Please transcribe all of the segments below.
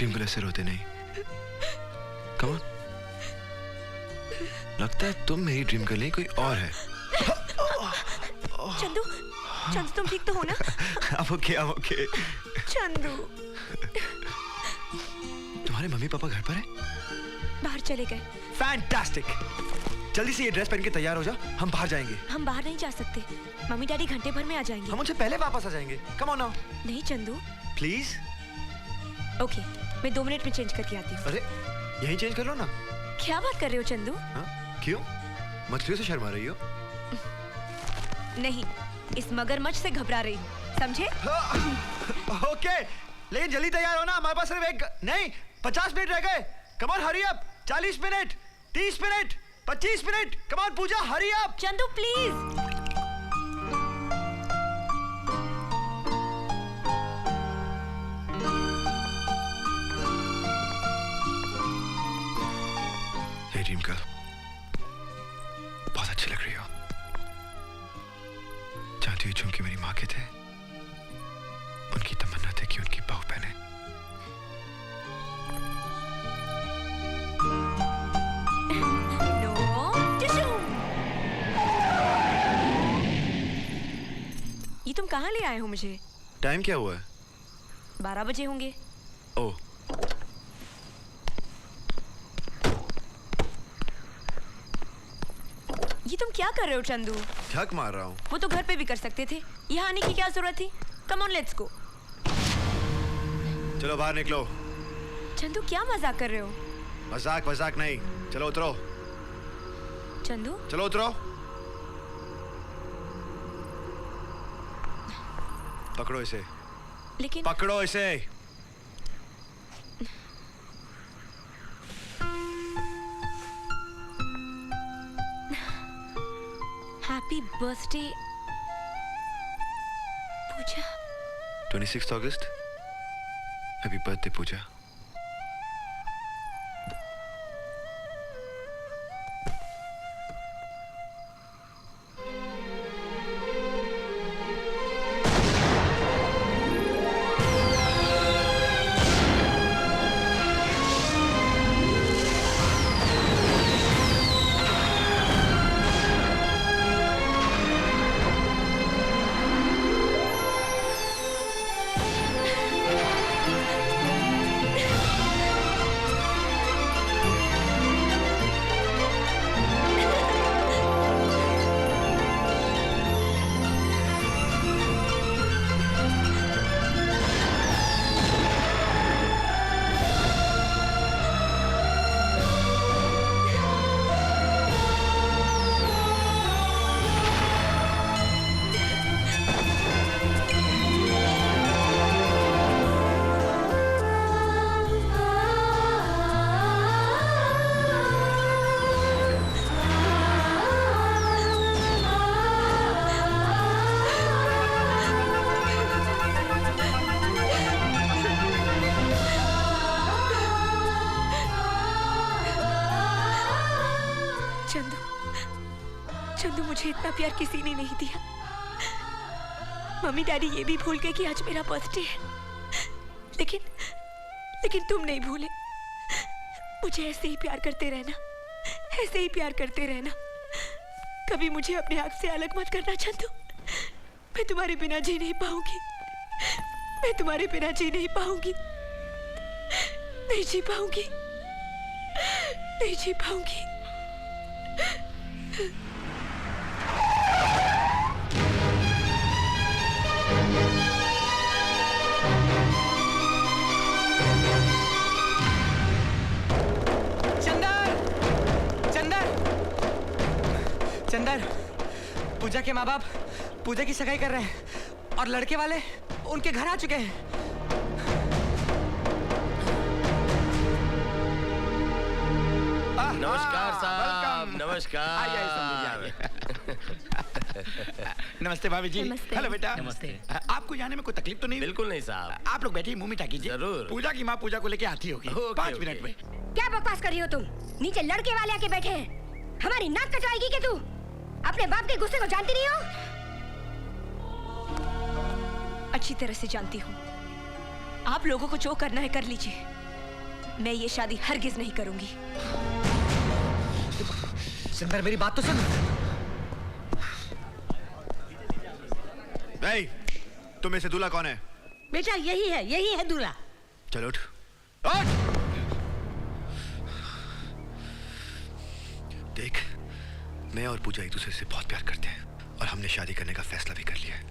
Dream girl ऐसे रोते नहीं। Come on. लगता है तुम मेरी ड्रीम गर्ल नहीं कोई और है। चंदू, चंदू तुम ठीक तो हो ना? I'm okay। चंदू। तुम्हारे मम्मी पापा घर पर है? बाहर चले गए। फैंटास्टिक। जल्दी से ये ड्रेस पहन के तैयार हो जा, हम बाहर जाएंगे। हम बाहर नहीं जा सकते, मम्मी डैडी घंटे भर में आ जाएंगे। हम उनसे पहले वापस आ जाएंगे। Come on now. नहीं चंदू। प्लीज। ओके, मैं 2 मिनट में चेंज करके आती हूँ। अरे यहीं चेंज कर लो ना। क्या बात कर रहे हो चंदू? क्यों? मछलियों से शर्मा रही हो? नहीं, इस मगरमच्छ से घबरा रही हूँ, समझे? ओके, लेकिन जल्दी तैयार हो ना, हमारे पास सिर्फ एक नहीं 50 मिनट रह गए। Come on hurry up. 40 minute, 30 minute, 25 minute. Come on Pooja, hurry up. Chandu please. Dream girl, बहुत अच्छी लग रही हो। जानती हो झुमके मेरी माँ के थे, उनकी तमन्ना थी कि उनकी बहू पहने। ये तुम कहाँ ले आए हो मुझे? टाइम क्या हुआ है? 12 बजे होंगे। ओह, ये तुम क्या कर रहे हो चंदू? झक मार रहा हूँ। वो तो घर पे भी कर सकते थे, यहाँ आने की क्या जरूरत थी? Come on let's go. चलो बाहर निकलो। चंदू क्या मजाक कर रहे हो? मजाक नहीं, चलो उतरो। चंदू चलो उतरो। पकड़ो इसे। लेकिन पकड़ो इसे। हैप्पी बर्थडे पूजा। 26 अगस्त। हैप्पी बर्थडे पूजा। चंदू, मुझे इतना प्यार किसी ने नहीं दिया। मम्मी डैडी ये भी भूल गए कि आज मेरा बर्थडे है, लेकिन तुम नहीं भूले। मुझे ऐसे ही प्यार करते रहना, ऐसे ही प्यार करते रहना। कभी मुझे अपने आप से अलग मत करना चंदू। मैं तुम्हारे बिना जी नहीं पाऊंगी, मैं तुम्हारे बिना जी नहीं पाऊंगी, नहीं जी पाऊंगी, नहीं जी पाऊंगी। चंदर, पूजा के माँ बाप पूजा की सगाई कर रहे हैं और लड़के वाले उनके घर आ चुके हैं। नमस्कार साहब, नमस्कार। नमस्ते भाभी जी। नमस्ते। हेलो बेटा। नमस्ते। आपको जाने में कोई तकलीफ तो नहीं? बिल्कुल नहीं साहब। आप लोग बैठिए, मुंह मीठा कीजिए। जरूर। पूजा की माँ पूजा को लेके आती होगी। Okay, 5 okay. मिनट में। क्या बकवास कर रही हो तुम? नीचे लड़के वाले आके बैठे हैं, हमारी नाक कटवाएगी क्या तू? अपने बाप के गुस्से को जानती नहीं हो? अच्छी तरह से जानती हूँ। आप लोगों को जो करना है कर लीजिए, मैं ये शादी हरगिज नहीं करूंगी। चंदर मेरी बात तो सुन। नहीं, तुम में से दूल्हा कौन है? बेटा यही है दूल्हा। चलो उठ। उठ! देख, मैं और पूजा एक दूसरे से बहुत प्यार करते हैं और हमने शादी करने का फैसला भी कर लिया है,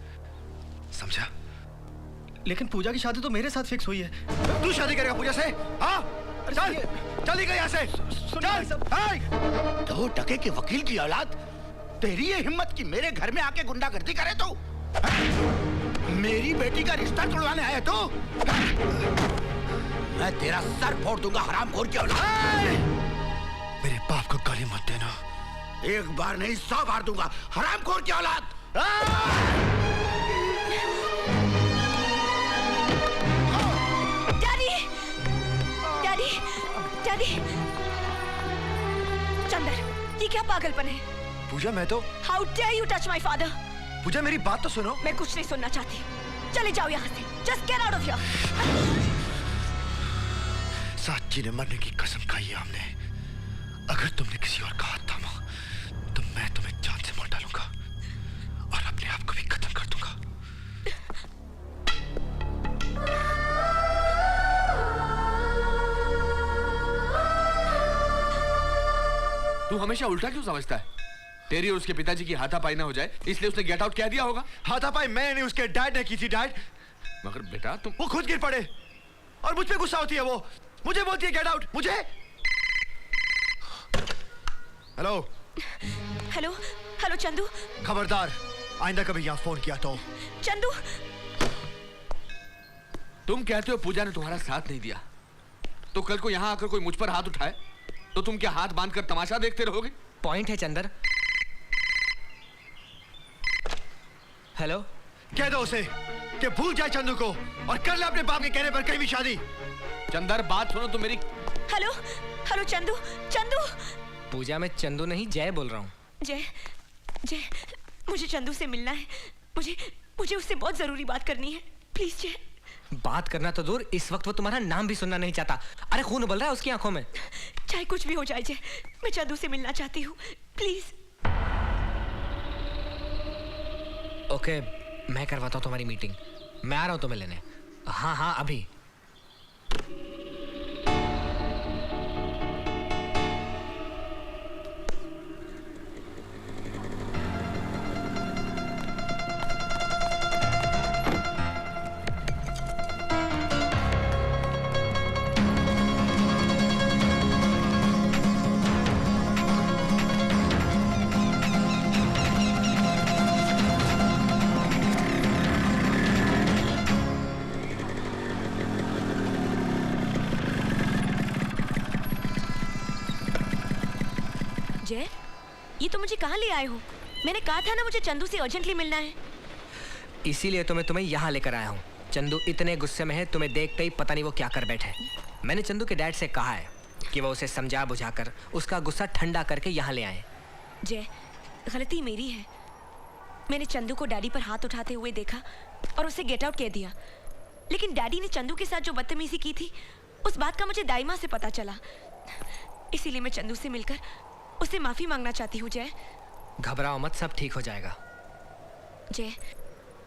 समझा? लेकिन पूजा की शादी तो मेरे साथ फिक्स हुई है। तू शादी करेगा पूजा से? हाँ? चल, चली गई यहाँ से। चल। दो टके के वकील की औलाद, तेरी ये हिम्मत कि मेरे घर में आके गुंडागर्दी करे तू? मेरी बेटी का रिश्ता तोड़वाने आया तू? मैं तेरा सर फोड़ दूंगा हरामखोर की औलाद। मेरे बाप को गाली मत देना। एक बार नहीं 100 बार दूंगा हरामखोर की औलाद। Daddy, daddy, daddy. चंदर, ये क्या पागलपन है? पूजा मैं तो how dare you touch my father? Pooja मेरी बात तो सुनो। मैं कुछ नहीं सुनना चाहती। चले जाओ यहाँ से। Just get out of here. साची ने मरने की कसम खाई है हमने। अगर तुमने किसी और का हाथ थामा तो मैं तुम्हें जान से मार डालूंगा और अपने आप को भी खत्म कर दूंगा। तू हमेशा उल्टा क्यों समझता है? तेरी और उसके पिताजी की हाथापाई ना हो जाए इसलिए उसने गेट आउट कह दिया होगा। हाथापाई मैं नहीं, उसके डैड ने की थी। डैड, मगर बेटा तुम वो खुद गिर पड़े और मुझ पे गुस्सा होती है। वो मुझे बोलती है गेट आउट। मुझे हेलो हेलो हेलो चंदू। खबरदार, आइंदा कभी यहाँ फोन किया तो। चंदू, तुम कहते हो पूजा ने तुम्हारा साथ नहीं दिया, तो कल को यहाँ आकर कोई मुझ पर हाथ उठाए तो तुम क्या हाथ बांधकर तमाशा देखते रहोगे? पॉइंट है चंदर। हेलो, कह दो उसे कि भूल जाए चंदू को और कर ले अपने बाप के कहने पर कहीं भी शादी। चंदर बात सुनो तो मेरी। Hello hello Chandu, Chandu. पूजा मैं चंदू नहीं जय बोल रहा हूँ। जय, जय, मुझे चंदू से मिलना है। मुझे उससे बहुत जरूरी बात करनी है। प्लीज जय। बात करना तो दूर, इस वक्त वो तुम्हारा नाम भी सुनना नहीं चाहता। अरे खून उबल रहा है उसकी आंखों में। चाहे कुछ भी हो जाए जय, मैं चंदू से मिलना चाहती हूँ। प्लीज। ओके, मैं करवाता हूँ तुम्हारी मीटिंग। मैं आ रहा हूँ तुम्हें लेने। हाँ हाँ अभी। जय, ये तो मुझे कहाँ ले आए हो? मैंने कहा था ना मुझे चंदू से अर्जेंटली मिलना है। इसीलिए तो मैं तुम्हें यहाँ लेकर आया हूँ। चंदू इतने गुस्से में है, तुम्हें देखते ही पता नहीं वो क्या कर बैठे। मैंने चंदू के डैड से कहा है कि वो उसे समझा बुझाकर उसका गुस्सा ठंडा करके यहाँ ले आए। जय, गलती मेरी है। मैंने चंदू को डैडी पर हाथ उठाते हुए देखा और उसे गेट आउट कह दिया। लेकिन डैडी ने चंदू के साथ जो बदतमीजी की थी उस बात का मुझे दाई माँ से पता चला। इसीलिए मैं चंदू से मिलकर उससे माफी मांगना चाहती हूँ। जय, घबराओ मत, सब ठीक हो जाएगा। जय,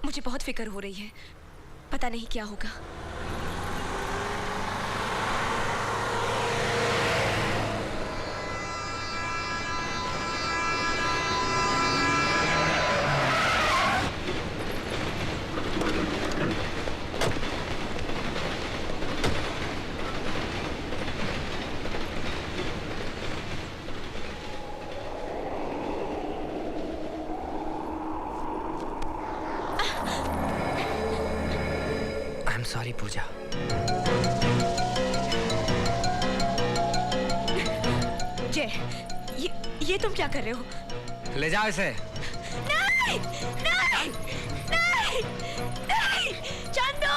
मुझे बहुत फिक्र हो रही है। पता नहीं क्या होगा। सॉरी पूजा। जय, ये तुम क्या कर रहे हो? ले जाओ इसे। नहीं, नहीं, नहीं, नहीं, चंदू!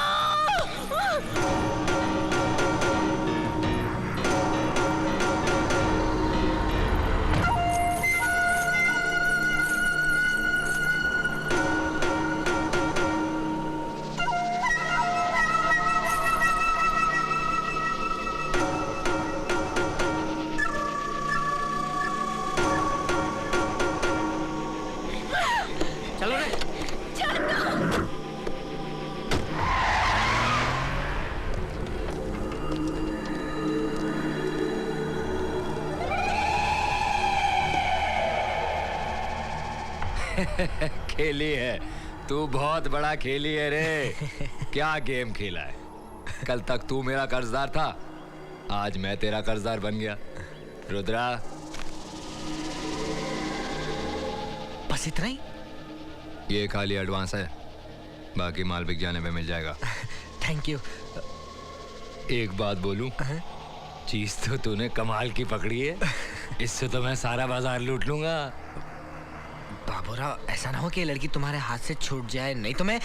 खेली है, तू बहुत बड़ा खेली है रे। क्या गेम खेला है? कल तक तू मेरा कर्जदार था, आज मैं तेरा कर्जदार बन गया। रुद्रा, बस इतना ही? ये खाली एडवांस है, बाकी माल बिक जाने पे मिल जाएगा। Thank you. एक बात बोलूं, चीज तो तूने कमाल की पकड़ी है। इससे तो मैं सारा बाजार लूट लूंगा। बाबूराव, ऐसा ना हो कि ये लड़की तुम्हारे हाथ से छूट जाए, नहीं तो मैं।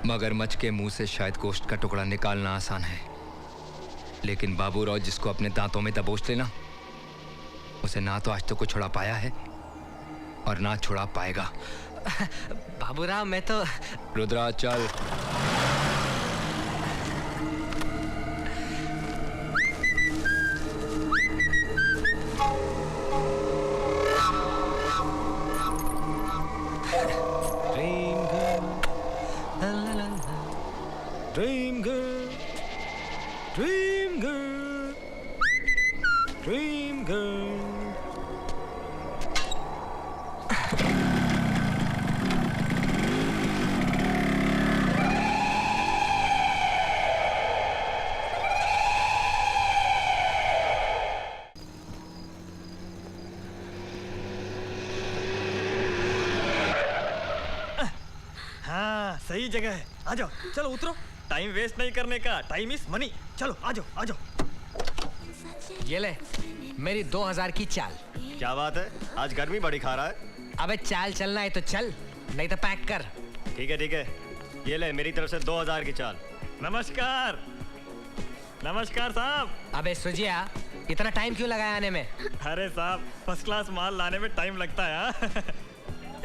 मगरमच्छ के मुंह से शायद गोश्त का टुकड़ा निकालना आसान है, लेकिन बाबूराव जिसको अपने दांतों में दबोच लेना, उसे ना तो आज तक को छुड़ा पाया है और ना छुड़ा पाएगा। बाबूराव, मैं तो। रुद्रा, चल। Dream girl, dream girl, dream girl. हाँ, सही जगह है। आ जाओ, चलो उतरो। टाइम वेस्ट नहीं करने का, टाइम इज मनी। चलो आ जाओ, आ जाओ। ये ले मेरी 2000 की चाल। क्या बात है, आज गर्मी बड़ी खा रहा है। अबे चाल चलना है तो चल, नहीं तो पैक कर। ठीक है ठीक है, ये ले मेरी तरफ से 2000 की चाल। नमस्कार। नमस्कार साहब। अबे सुजिया, इतना टाइम क्यों लगाया आने में? अरे साहब, फर्स्ट क्लास माल लाने में टाइम लगता है। हाँ?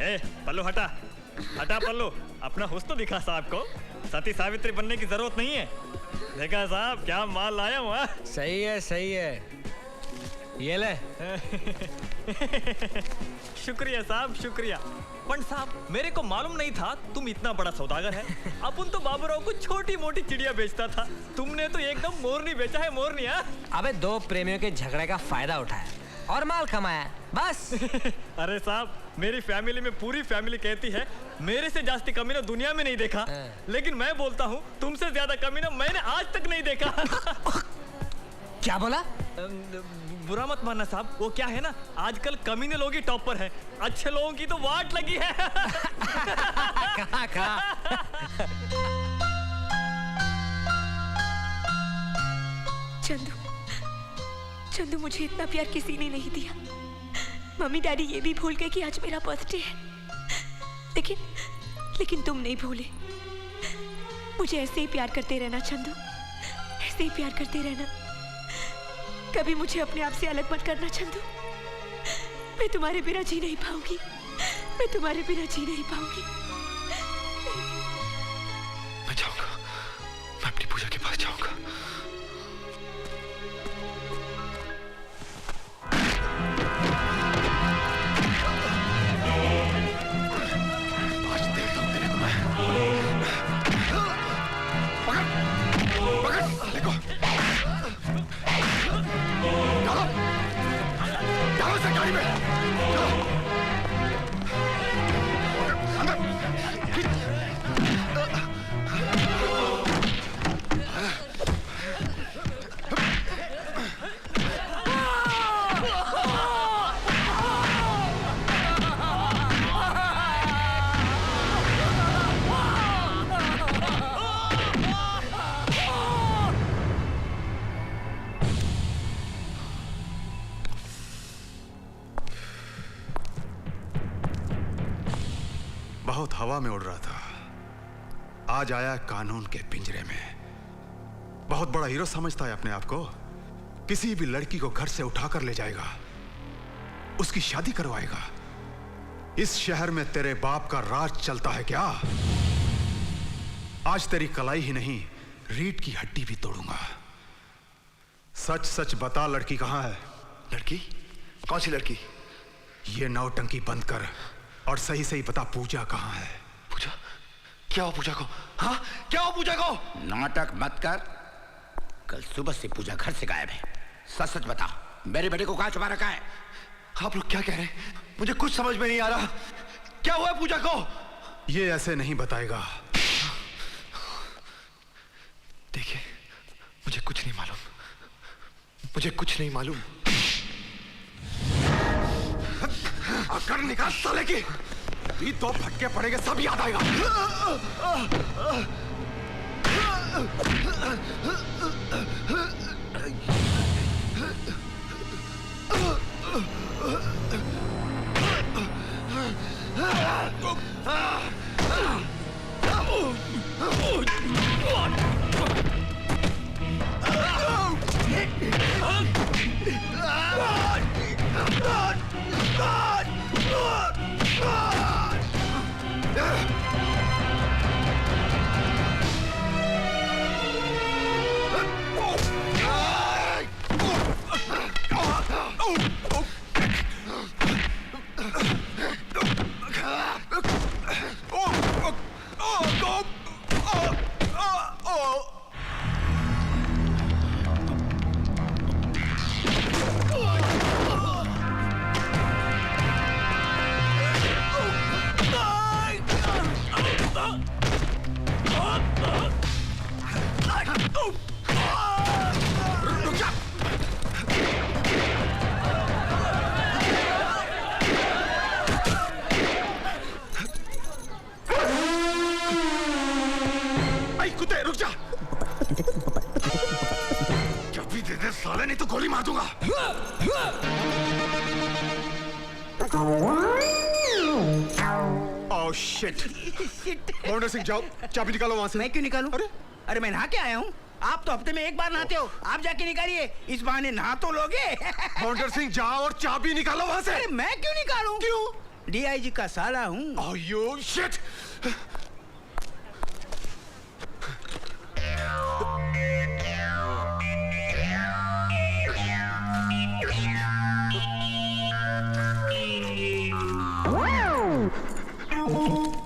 ए, पल्लू हटा, हटा पल्लू। अपना हुस्न तो दिखा साहब को। सती सावित्री बनने की जरूरत नहीं है। देखा साहब, क्या माल लाया हूँ। सही है, सही है। ये ले। शुक्रिया साहब, शुक्रिया। पंड साहब, मेरे को मालूम नहीं था तुम इतना बड़ा सौदागर है। अपन तो बाबूराव को छोटी मोटी चिड़िया बेचता था, तुमने तो एकदम मोरनी बेचा है, मोरनी। अबे दो प्रेमियों के झगड़े का फायदा उठाया और माल कमाया, बस। अरे साहब, मेरी फैमिली में पूरी फैमिली कहती है मेरे से जास्ती कमीना दुनिया में नहीं देखा, लेकिन मैं बोलता हूँ तुमसे ज्यादा कमीना मैंने आज तक नहीं देखा। क्या बोला? बुरा मत मानना साहब, वो क्या है ना, आजकल कमीने लोग ही टॉप पर है, अच्छे लोगों की तो वाट लगी है। कहाँ कहाँ? चंदू, चंदू, मुझे इतना प्यार किसी ने नहीं दिया। मम्मी डैडी ये भी भूल गए कि आज मेरा बर्थडे है, लेकिन तुम नहीं भूले। मुझे ऐसे ही प्यार करते रहना चंदू, ऐसे ही प्यार करते रहना। कभी मुझे अपने आप से अलग मत करना चंदू। मैं तुम्हारे बिना जी नहीं पाऊंगी, मैं तुम्हारे बिना जी नहीं पाऊंगी। मैं जाऊंगा, मैं अपनी पूजा के पास जाऊंगा। बहुत हवा में उड़ रहा था, आज आया कानून के पिंजरे में। बहुत बड़ा हीरो समझता है अपने आप को। किसी भी लड़की को घर से उठाकर ले जाएगा, उसकी शादी करवाएगा। इस शहर में तेरे बाप का राज चलता है क्या? आज तेरी कलाई ही नहीं, रीढ़ की हड्डी भी तोड़ूंगा। सच सच बता, लड़की कहां है? लड़की? कौन सी लड़की? ये नौटंकी बंद कर और सही सही बता, पूजा कहां है? पूजा? क्या हो पूजा को? हाँ, क्या हो पूजा को? नाटक मत कर। कल सुबह से पूजा घर से गायब है। सच सच बता, मेरे बेटे को कहां छुपा रखा है? आप लोग क्या कह रहे हैं? मुझे कुछ समझ में नहीं आ रहा। क्या हुआ पूजा को? ये ऐसे नहीं बताएगा। देखिए, मुझे कुछ नहीं मालूम, मुझे कुछ नहीं मालूम। अगर निकाल साले की, ये दो फटके पड़ेंगे, सब याद आएगा। साले नहीं तो गोली मार दूंगा। Oh shit. मोहन सिंह जाओ, चाबी निकालो वहां से। मैं क्यों निकालूं? अरे मैं नहा के आया हूँ। आप तो हफ्ते में एक बार नहाते हो, आप जाके निकालिए। इस बहाने नहा तो लोगे। मोहन सिंह जाओ और चाबी निकालो वहां से। अरे मैं क्यों निकालूं? क्यों? डीआईजी का साला हूँ। Oh you shit.